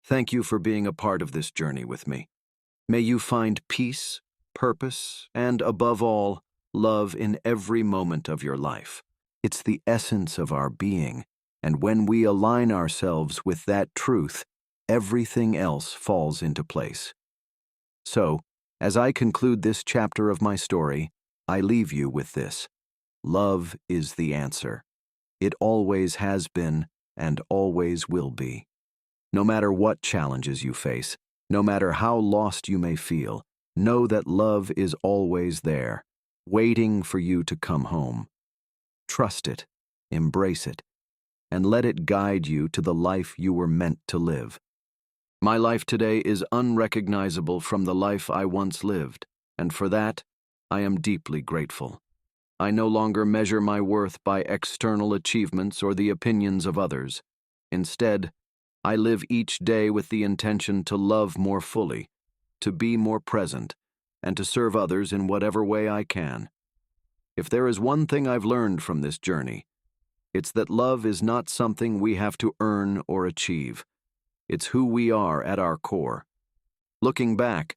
Thank you for being a part of this journey with me. May you find peace, purpose, and above all, love in every moment of your life. It's the essence of our being, and when we align ourselves with that truth, everything else falls into place. So, as I conclude this chapter of my story, I leave you with this. Love is the answer. It always has been and always will be. No matter what challenges you face, no matter how lost you may feel, know that love is always there, waiting for you to come home. Trust it, embrace it, and let it guide you to the life you were meant to live. My life today is unrecognizable from the life I once lived, and for that, I am deeply grateful. I no longer measure my worth by external achievements or the opinions of others. Instead, I live each day with the intention to love more fully, to be more present, and to serve others in whatever way I can. If there is one thing I've learned from this journey, it's that love is not something we have to earn or achieve. It's who we are at our core. Looking back,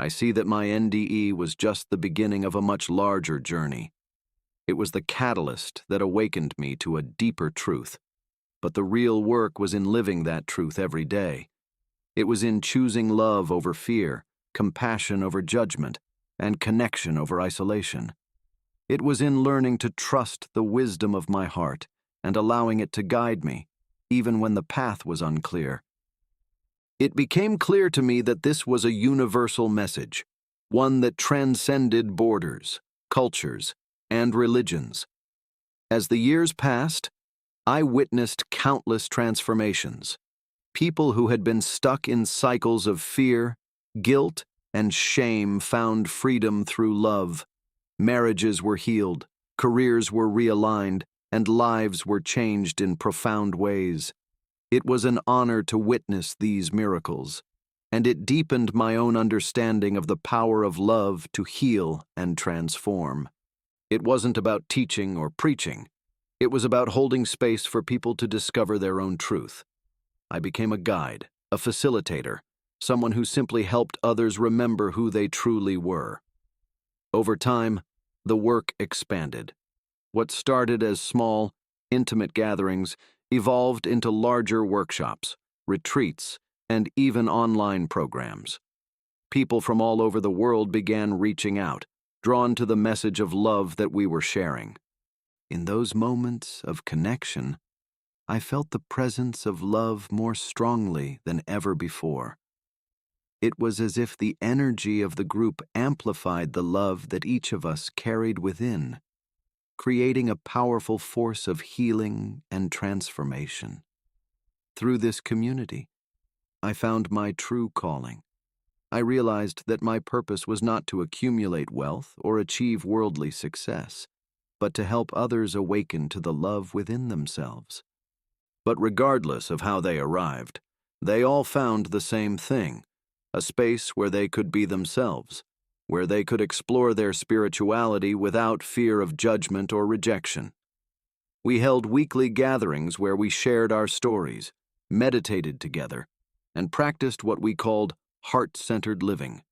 I see that my NDE was just the beginning of a much larger journey. It was the catalyst that awakened me to a deeper truth. But the real work was in living that truth every day. It was in choosing love over fear, compassion over judgment, and connection over isolation. It was in learning to trust the wisdom of my heart and allowing it to guide me, even when the path was unclear. It became clear to me that this was a universal message, one that transcended borders, cultures, and religions. As the years passed, I witnessed countless transformations. People who had been stuck in cycles of fear, guilt, and shame found freedom through love. Marriages were healed, careers were realigned, and lives were changed in profound ways. It was an honor to witness these miracles, and it deepened my own understanding of the power of love to heal and transform. It wasn't about teaching or preaching. It was about holding space for people to discover their own truth. I became a guide, a facilitator, someone who simply helped others remember who they truly were. Over time, the work expanded. What started as small, intimate gatherings evolved into larger workshops, retreats, and even online programs. People from all over the world began reaching out, drawn to the message of love that we were sharing. In those moments of connection, I felt the presence of love more strongly than ever before. It was as if the energy of the group amplified the love that each of us carried within, creating a powerful force of healing and transformation. Through this community, I found my true calling. I realized that my purpose was not to accumulate wealth or achieve worldly success, but to help others awaken to the love within themselves. But regardless of how they arrived, they all found the same thing, a space where they could be themselves, where they could explore their spirituality without fear of judgment or rejection. We held weekly gatherings where we shared our stories, meditated together, and practiced what we called heart-centered living.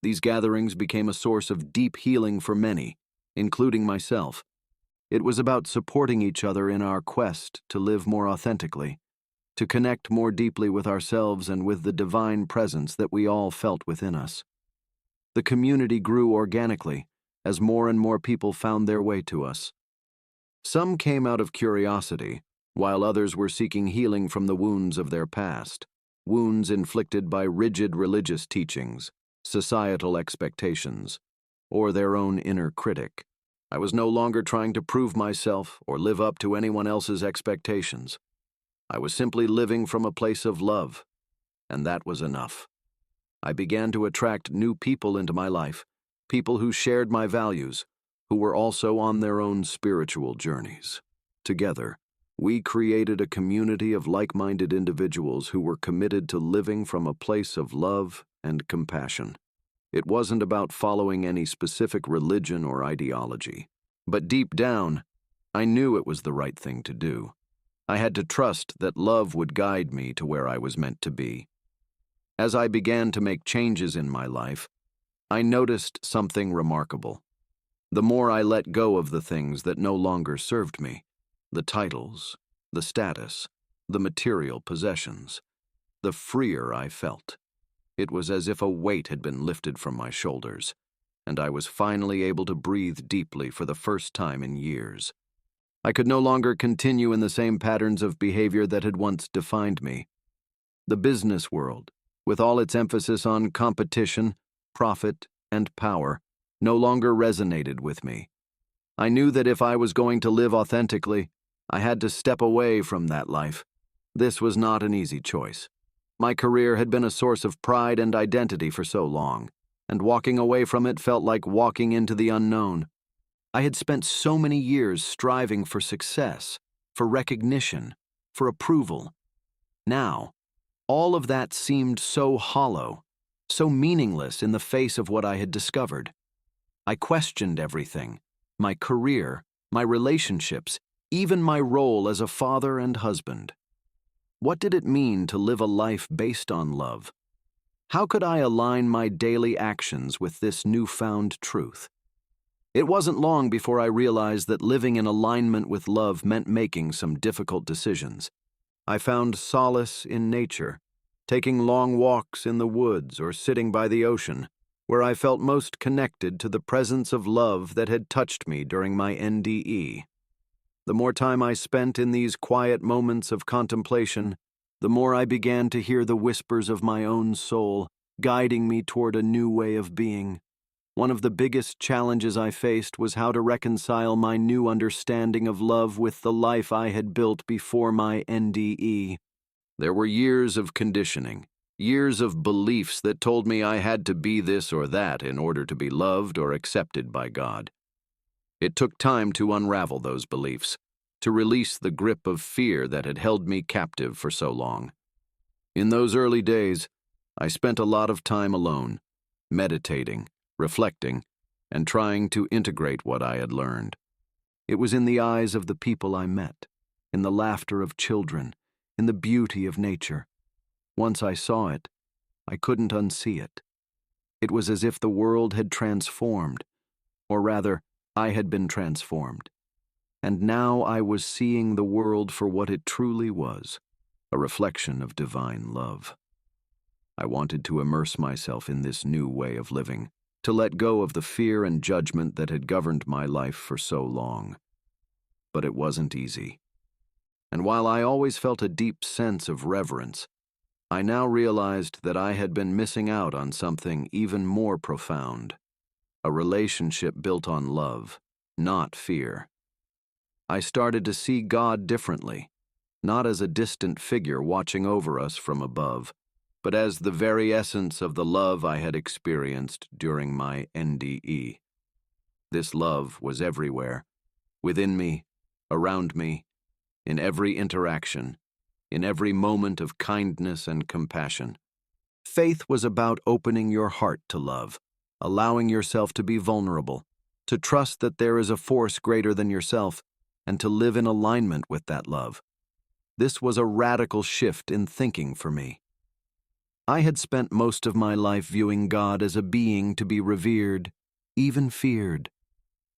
These gatherings became a source of deep healing for many, including myself. It was about supporting each other in our quest to live more authentically, to connect more deeply with ourselves and with the divine presence that we all felt within us. The community grew organically as more and more people found their way to us. Some came out of curiosity, while others were seeking healing from the wounds of their past, wounds inflicted by rigid religious teachings, societal expectations, or their own inner critic. I was no longer trying to prove myself or live up to anyone else's expectations. I was simply living from a place of love, and that was enough. I began to attract new people into my life, people who shared my values, who were also on their own spiritual journeys. Together, we created a community of like-minded individuals who were committed to living from a place of love and compassion. It wasn't about following any specific religion or ideology, but deep down, I knew it was the right thing to do. I had to trust that love would guide me to where I was meant to be. As I began to make changes in my life, I noticed something remarkable. The more I let go of the things that no longer served me, the titles, the status, the material possessions, the freer I felt. It was as if a weight had been lifted from my shoulders, and I was finally able to breathe deeply for the first time in years. I could no longer continue in the same patterns of behavior that had once defined me. The business world, with all its emphasis on competition, profit, and power, no longer resonated with me. I knew that if I was going to live authentically, I had to step away from that life. This was not an easy choice. My career had been a source of pride and identity for so long, and walking away from it felt like walking into the unknown. I had spent so many years striving for success, for recognition, for approval. Now, all of that seemed so hollow, so meaningless in the face of what I had discovered. I questioned everything: my career, my relationships, even my role as a father and husband. What did it mean to live a life based on love? How could I align my daily actions with this newfound truth? It wasn't long before I realized that living in alignment with love meant making some difficult decisions. I found solace in nature, taking long walks in the woods or sitting by the ocean, where I felt most connected to the presence of love that had touched me during my NDE. The more time I spent in these quiet moments of contemplation, the more I began to hear the whispers of my own soul, guiding me toward a new way of being. One of the biggest challenges I faced was how to reconcile my new understanding of love with the life I had built before my NDE. There were years of conditioning, years of beliefs that told me I had to be this or that in order to be loved or accepted by God. It took time to unravel those beliefs, to release the grip of fear that had held me captive for so long. In those early days, I spent a lot of time alone, meditating, reflecting, and trying to integrate what I had learned. It was in the eyes of the people I met, in the laughter of children, in the beauty of nature. Once I saw it, I couldn't unsee it. It was as if the world had transformed, or rather, I had been transformed. And now I was seeing the world for what it truly was, a reflection of divine love. I wanted to immerse myself in this new way of living, to let go of the fear and judgment that had governed my life for so long. But it wasn't easy. And while I always felt a deep sense of reverence, I now realized that I had been missing out on something even more profound, a relationship built on love, not fear. I started to see God differently, not as a distant figure watching over us from above, but as the very essence of the love I had experienced during my NDE. This love was everywhere, within me, around me, in every interaction, in every moment of kindness and compassion. Faith was about opening your heart to love, allowing yourself to be vulnerable, to trust that there is a force greater than yourself, and to live in alignment with that love. This was a radical shift in thinking for me. I had spent most of my life viewing God as a being to be revered, even feared.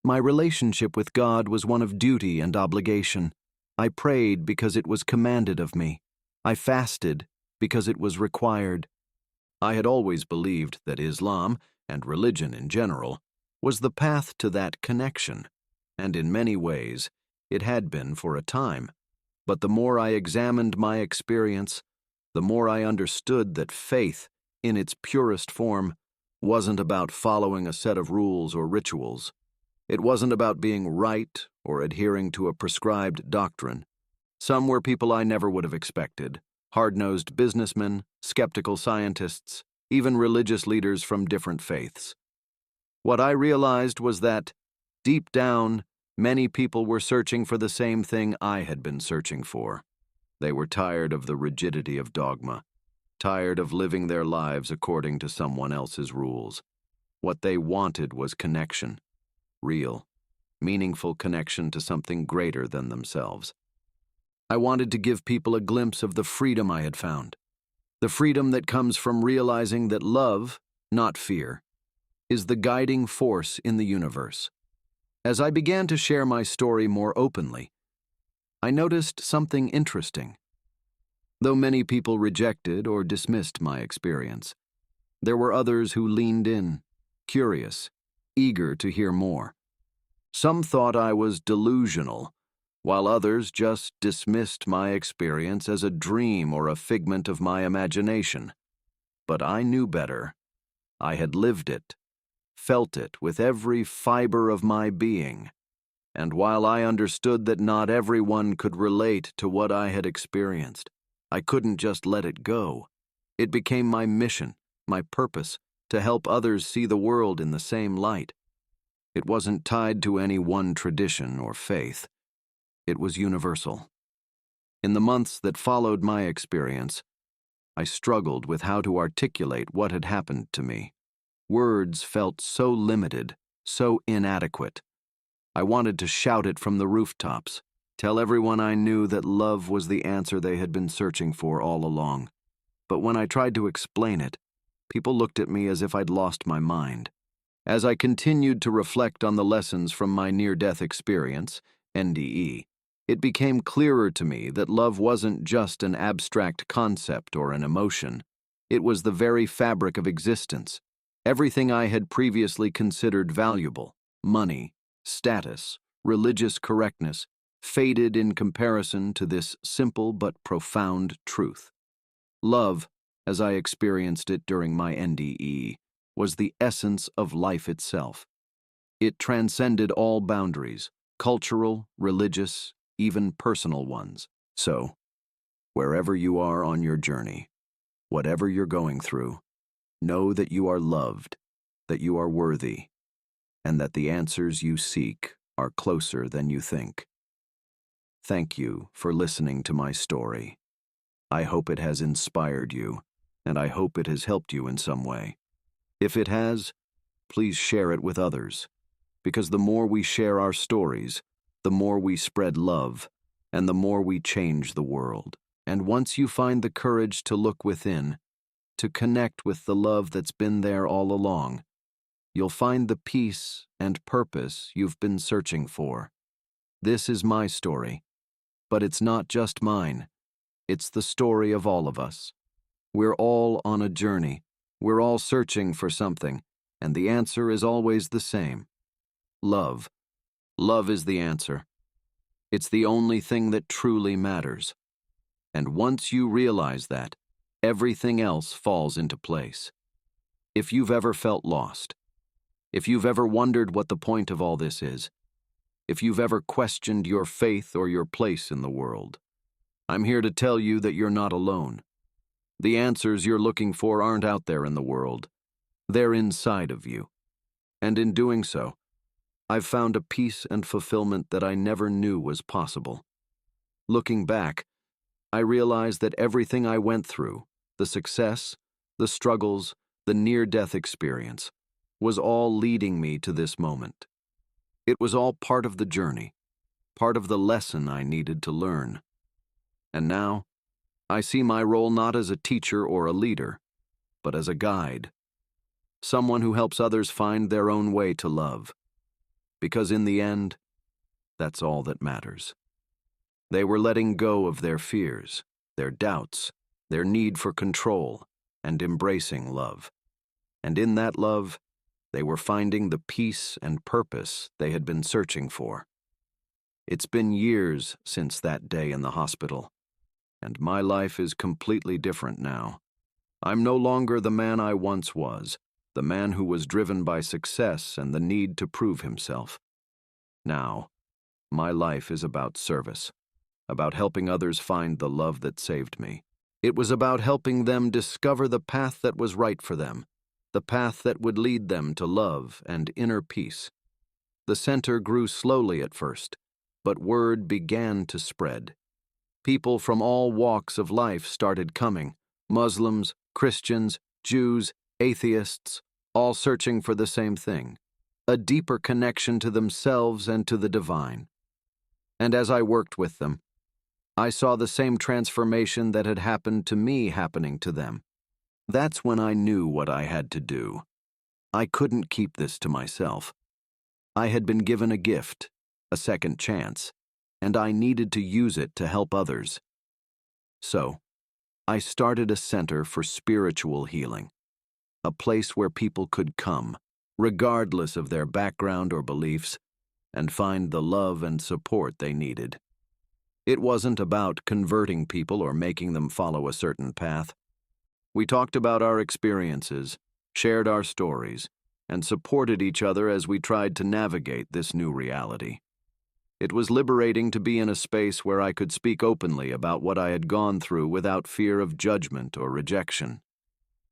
My relationship with God was one of duty and obligation. I prayed because it was commanded of me. I fasted because it was required. I had always believed that Islam, and religion in general, was the path to that connection, and in many ways, it had been for a time. But the more I examined my experience, the more I understood that faith, in its purest form, wasn't about following a set of rules or rituals. It wasn't about being right or adhering to a prescribed doctrine. Some were people I never would have expected: hard-nosed businessmen, skeptical scientists, even religious leaders from different faiths. What I realized was that, deep down, many people were searching for the same thing I had been searching for. They were tired of the rigidity of dogma, tired of living their lives according to someone else's rules. What they wanted was connection, real, meaningful connection to something greater than themselves. I wanted to give people a glimpse of the freedom I had found, The freedom that comes from realizing that love, not fear, is the guiding force in the universe. As I began to share my story more openly, I noticed something interesting. Though many people rejected or dismissed my experience, there were others who leaned in, curious, eager to hear more. Some thought I was delusional, while others just dismissed my experience as a dream or a figment of my imagination. But I knew better. I had lived it, felt it with every fiber of my being. And while I understood that not everyone could relate to what I had experienced, I couldn't just let it go. It became my mission, my purpose, to help others see the world in the same light. It wasn't tied to any one tradition or faith. It was universal. In the months that followed my experience, I struggled with how to articulate what had happened to me. Words felt so limited, so inadequate. I wanted to shout it from the rooftops, tell everyone I knew that love was the answer they had been searching for all along. But when I tried to explain it, people looked at me as if I'd lost my mind. As I continued to reflect on the lessons from my near-death experience, NDE, it became clearer to me that love wasn't just an abstract concept or an emotion. It was the very fabric of existence. Everything I had previously considered valuable, money, status, religious correctness, faded in comparison to this simple but profound truth. Love, as I experienced it during my NDE, was the essence of life itself. It transcended all boundaries, cultural, religious, even personal ones. So, wherever you are on your journey, whatever you're going through, know that you are loved, that you are worthy, and that the answers you seek are closer than you think. Thank you for listening to my story. I hope it has inspired you, and I hope it has helped you in some way. If it has, please share it with others, because the more we share our stories, the more we spread love, and the more we change the world. And once you find the courage to look within, to connect with the love that's been there all along, you'll find the peace and purpose you've been searching for. This is my story, but it's not just mine. It's the story of all of us. We're all on a journey. We're all searching for something, and the answer is always the same. Love. Love is the answer. It's the only thing that truly matters. And once you realize that, everything else falls into place. If you've ever felt lost, if you've ever wondered what the point of all this is, if you've ever questioned your faith or your place in the world, I'm here to tell you that you're not alone. The answers you're looking for aren't out there in the world. They're inside of you. And in doing so, I've found a peace and fulfillment that I never knew was possible. Looking back, I realized that everything I went through, the success, the struggles, the near-death experience, was all leading me to this moment. It was all part of the journey, part of the lesson I needed to learn. And now, I see my role not as a teacher or a leader, but as a guide, someone who helps others find their own way to love. Because in the end, that's all that matters. They were letting go of their fears, their doubts, their need for control, and embracing love. And in that love, they were finding the peace and purpose they had been searching for. It's been years since that day in the hospital, and my life is completely different now. I'm no longer the man I once was, the man who was driven by success and the need to prove himself. Now, my life is about service, about helping others find the love that saved me. It was about helping them discover the path that was right for them, the path that would lead them to love and inner peace. The center grew slowly at first, but word began to spread. People from all walks of life started coming, Muslims, Christians, Jews, atheists, all searching for the same thing, a deeper connection to themselves and to the divine. And as I worked with them, I saw the same transformation that had happened to me happening to them. That's when I knew what I had to do. I couldn't keep this to myself. I had been given a gift, a second chance, and I needed to use it to help others. So, I started a center for spiritual healing, a place where people could come, regardless of their background or beliefs, and find the love and support they needed. It wasn't about converting people or making them follow a certain path. We talked about our experiences, shared our stories, and supported each other as we tried to navigate this new reality. It was liberating to be in a space where I could speak openly about what I had gone through without fear of judgment or rejection.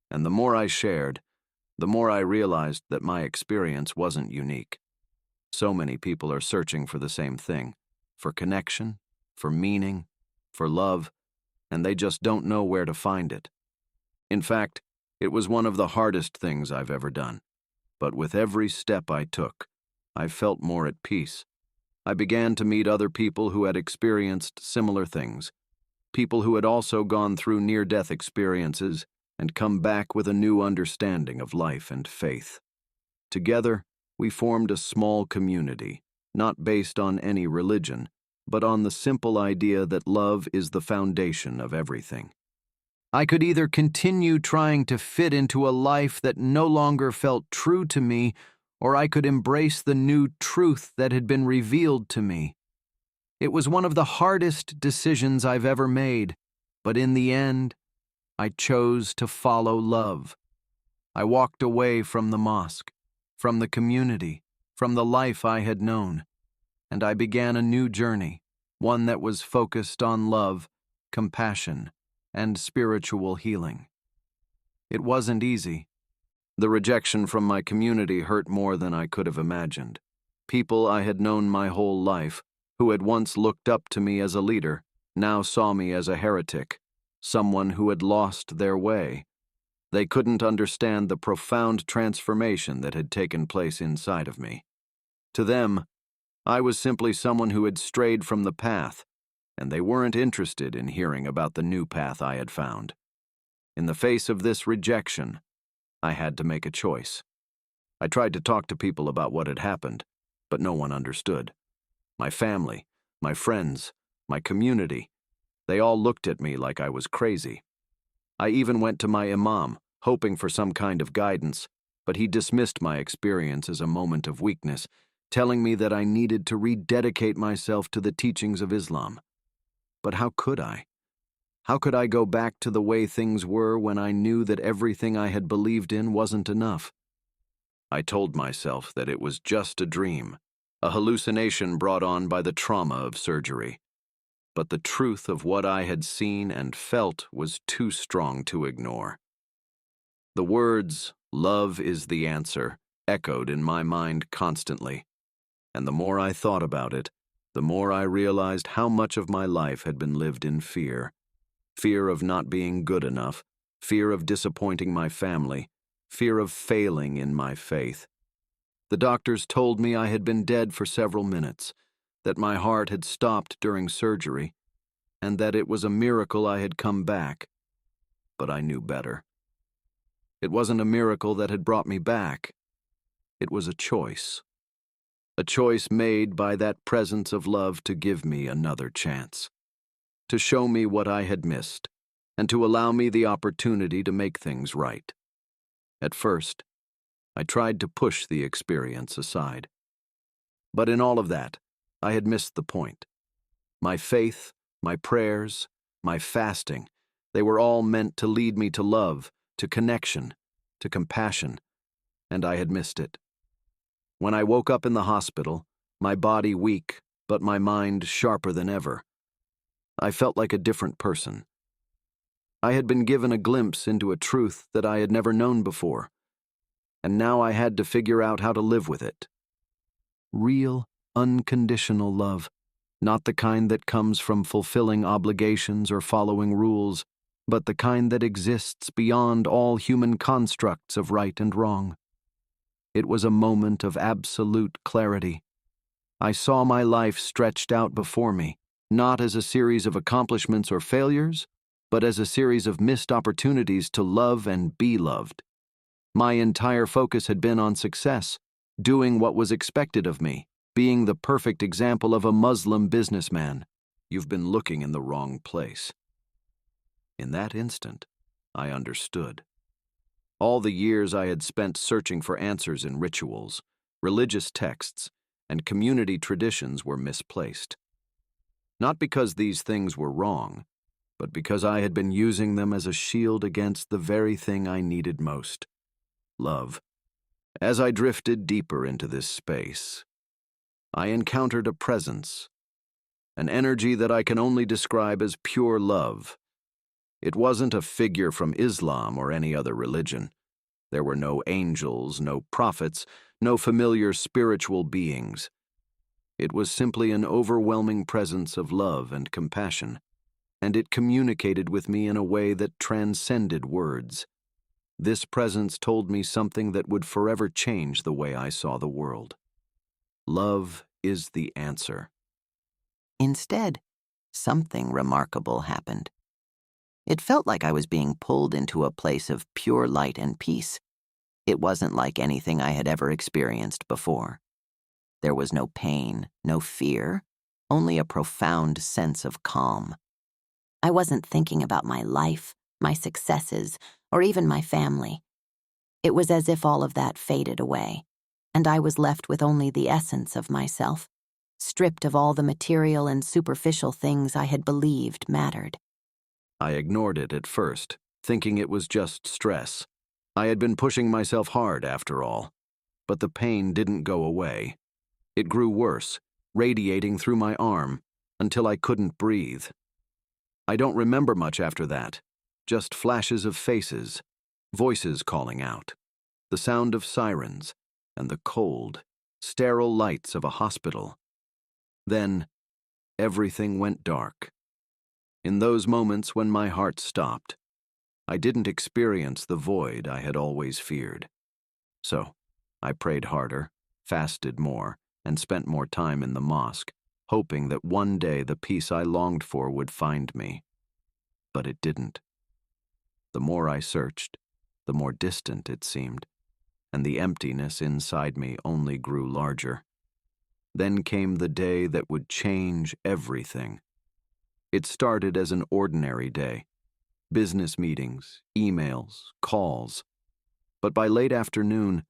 And the more I shared, the more I realized that my experience wasn't unique. So many people are searching for the same thing, for connection, for meaning, for love, and they just don't know where to find it. In fact, it was one of the hardest things I've ever done. But with every step I took, I felt more at peace. I began to meet other people who had experienced similar things, people who had also gone through near-death experiences and come back with a new understanding of life and faith. Together, we formed a small community, not based on any religion, but on the simple idea that love is the foundation of everything. I could either continue trying to fit into a life that no longer felt true to me, or I could embrace the new truth that had been revealed to me. It was one of the hardest decisions I've ever made, but in the end, I chose to follow love. I walked away from the mosque, from the community, from the life I had known, and I began a new journey, one that was focused on love, compassion, and spiritual healing. It wasn't easy. The rejection from my community hurt more than I could have imagined. People I had known my whole life, who had once looked up to me as a leader, now saw me as a heretic, someone who had lost their way. They couldn't understand the profound transformation that had taken place inside of me. To them, I was simply someone who had strayed from the path, and they weren't interested in hearing about the new path I had found. In the face of this rejection, I had to make a choice. I tried to talk to people about what had happened, but no one understood. My family, my friends, my community, they all looked at me like I was crazy. I even went to my imam, hoping for some kind of guidance, but he dismissed my experience as a moment of weakness, telling me that I needed to rededicate myself to the teachings of Islam. But how could I? How could I go back to the way things were when I knew that everything I had believed in wasn't enough? I told myself that it was just a dream, a hallucination brought on by the trauma of surgery. But the truth of what I had seen and felt was too strong to ignore. The words, "Love is the answer," echoed in my mind constantly. And the more I thought about it, the more I realized how much of my life had been lived in fear. Fear of not being good enough, fear of disappointing my family, fear of failing in my faith. The doctors told me I had been dead for several minutes, that my heart had stopped during surgery, and that it was a miracle I had come back. But I knew better. It wasn't a miracle that had brought me back. It was a choice. A choice made by that presence of love to give me another chance, to show me what I had missed, and to allow me the opportunity to make things right. At first, I tried to push the experience aside. But in all of that, I had missed the point. My faith, my prayers, my fasting, they were all meant to lead me to love, to connection, to compassion, and I had missed it. When I woke up in the hospital, my body weak, but my mind sharper than ever, I felt like a different person. I had been given a glimpse into a truth that I had never known before, and now I had to figure out how to live with it. Real, unconditional love, not the kind that comes from fulfilling obligations or following rules, but the kind that exists beyond all human constructs of right and wrong. It was a moment of absolute clarity. I saw my life stretched out before me, not as a series of accomplishments or failures, but as a series of missed opportunities to love and be loved. My entire focus had been on success, doing what was expected of me, being the perfect example of a Muslim businessman. You've been looking in the wrong place. In that instant, I understood. All the years I had spent searching for answers in rituals, religious texts, and community traditions were misplaced. Not because these things were wrong, but because I had been using them as a shield against the very thing I needed most: love. As I drifted deeper into this space, I encountered a presence, an energy that I can only describe as pure love. It wasn't a figure from Islam or any other religion. There were no angels, no prophets, no familiar spiritual beings. It was simply an overwhelming presence of love and compassion, and it communicated with me in a way that transcended words. This presence told me something that would forever change the way I saw the world. Love is the answer. Instead, something remarkable happened. It felt like I was being pulled into a place of pure light and peace. It wasn't like anything I had ever experienced before. There was no pain, no fear, only a profound sense of calm. I wasn't thinking about my life, my successes, or even my family. It was as if all of that faded away, and I was left with only the essence of myself, stripped of all the material and superficial things I had believed mattered. I ignored it at first, thinking it was just stress. I had been pushing myself hard, after all. But the pain didn't go away. It grew worse, radiating through my arm, until I couldn't breathe. I don't remember much after that, just flashes of faces, voices calling out, the sound of sirens, and the cold, sterile lights of a hospital. Then, everything went dark. In those moments when my heart stopped, I didn't experience the void I had always feared. So, I prayed harder, fasted more, and spent more time in the mosque, hoping that one day the peace I longed for would find me. But it didn't. The more I searched, the more distant it seemed, and the emptiness inside me only grew larger. Then came the day that would change everything. It started as an ordinary day. Business meetings, emails, calls. But by late afternoon,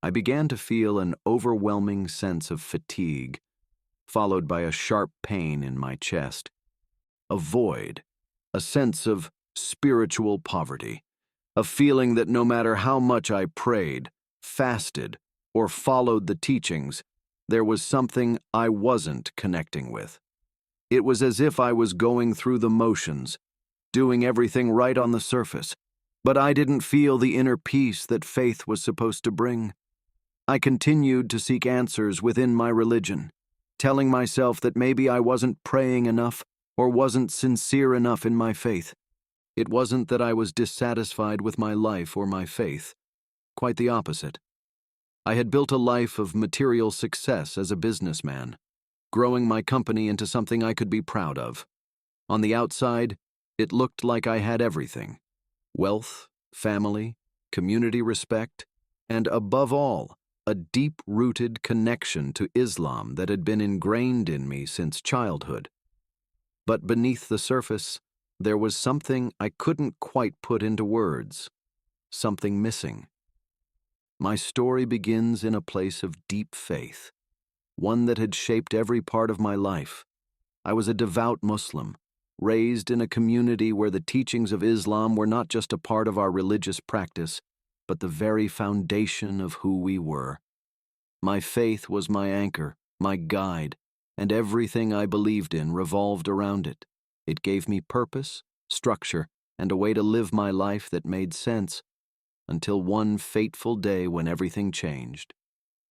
I began to feel an overwhelming sense of fatigue, followed by a sharp pain in my chest. A void, a sense of spiritual poverty, a feeling that no matter how much I prayed, fasted, or followed the teachings, there was something I wasn't connecting with. It was as if I was going through the motions, doing everything right on the surface, but I didn't feel the inner peace that faith was supposed to bring. I continued to seek answers within my religion, telling myself that maybe I wasn't praying enough or wasn't sincere enough in my faith. It wasn't that I was dissatisfied with my life or my faith. Quite the opposite. I had built a life of material success as a businessman, growing my company into something I could be proud of. On the outside, it looked like I had everything: wealth, family, community respect, and above all, a deep-rooted connection to Islam that had been ingrained in me since childhood. But beneath the surface, there was something I couldn't quite put into words, something missing. My story begins in a place of deep faith, one that had shaped every part of my life. I was a devout Muslim, raised in a community where the teachings of Islam were not just a part of our religious practice, but the very foundation of who we were. My faith was my anchor, my guide, and everything I believed in revolved around it. It gave me purpose, structure, and a way to live my life that made sense, until one fateful day when everything changed.